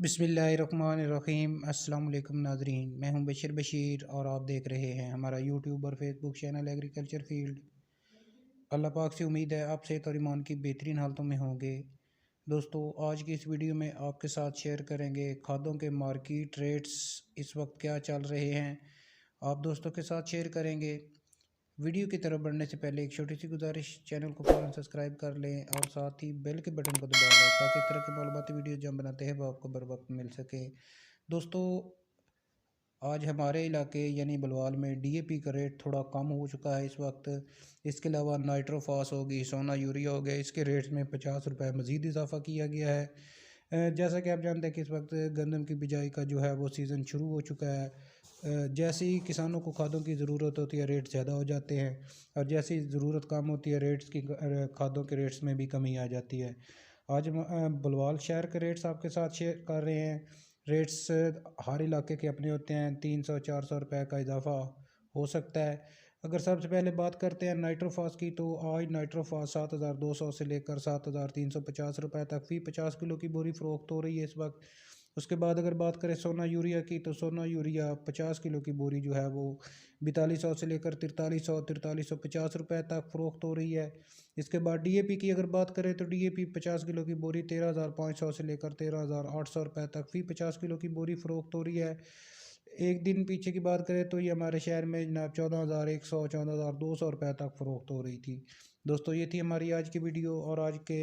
बिस्मिल्लाहिर्रहमानिर्रहीम। अस्सलाम वालेकुम नाज़रीन, मैं हूं बशीर और आप देख रहे हैं हमारा यूट्यूब और फेसबुक चैनल एग्रीकल्चर फील्ड। अल्लाह पाक से उम्मीद है आप सेहत और ईमान की बेहतरीन हालतों में होंगे। दोस्तों, आज की इस वीडियो में आपके साथ शेयर करेंगे खादों के मार्केट रेट्स इस वक्त क्या चल रहे हैं, आप दोस्तों के साथ शेयर करेंगे। वीडियो की तरफ बढ़ने से पहले एक छोटी सी गुजारिश, चैनल को फ़ौरन सब्सक्राइब कर लें और साथ ही बेल के बटन को दबा लें ताकि इस तरह की मालूमाती वीडियो जो हम बनाते हैं वो आपको बर वक्त मिल सके। दोस्तों, आज हमारे इलाके यानी बलवाल में डीएपी का रेट थोड़ा कम हो चुका है इस वक्त। इसके अलावा नाइट्रोफास होगी, सोना यूरिया हो गया, इसके रेट्स में 50 रुपये मज़ीद इजाफा किया गया है। जैसा कि आप जानते हैं कि इस वक्त गंदम की बिजाई का जो है वो सीज़न शुरू हो चुका है। जैसे ही किसानों को खादों की ज़रूरत होती है रेट ज़्यादा हो जाते हैं, और जैसे ही ज़रूरत कम होती है रेट्स की खादों के रेट्स में भी कमी आ जाती है। आज हम बलवाल शहर के रेट्स आपके साथ शेयर कर रहे हैं। रेट्स हर इलाके के अपने होते हैं, 300-400 रुपये का इजाफा हो सकता है। अगर सबसे पहले बात करते हैं नाइट्रोफास की, तो आज नाइट्रोफास 7200 से लेकर 7350 रुपये तक फ़ी 50 किलो की बोरी फ़रोख्त हो रही है इस वक्त। उसके बाद अगर बात करें सोना यूरिया की, तो सोना यूरिया 50 किलो की बोरी जो है वो 4200 से लेकर 4350 रुपये तक फ़रोख्त हो रही है। इसके बाद डीएपी की अगर बात करें, तो डीएपी 50 किलो की बोरी 13,500 से लेकर 13,800 रुपये तक फ़ी 50 किलो की बोरी फ़रोख्त हो रही है। एक दिन पीछे की बात करें तो ये हमारे शहर में जनाब 14,100 14,200 रुपये तक फ़रोख्त हो रही थी। दोस्तों, ये थी हमारी आज की वीडियो और आज के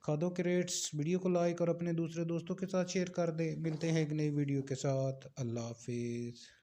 खादों के रेट्स। वीडियो को लाइक और अपने दूसरे दोस्तों के साथ शेयर कर दें। मिलते हैं एक नई वीडियो के साथ। अल्लाह हाफिज़।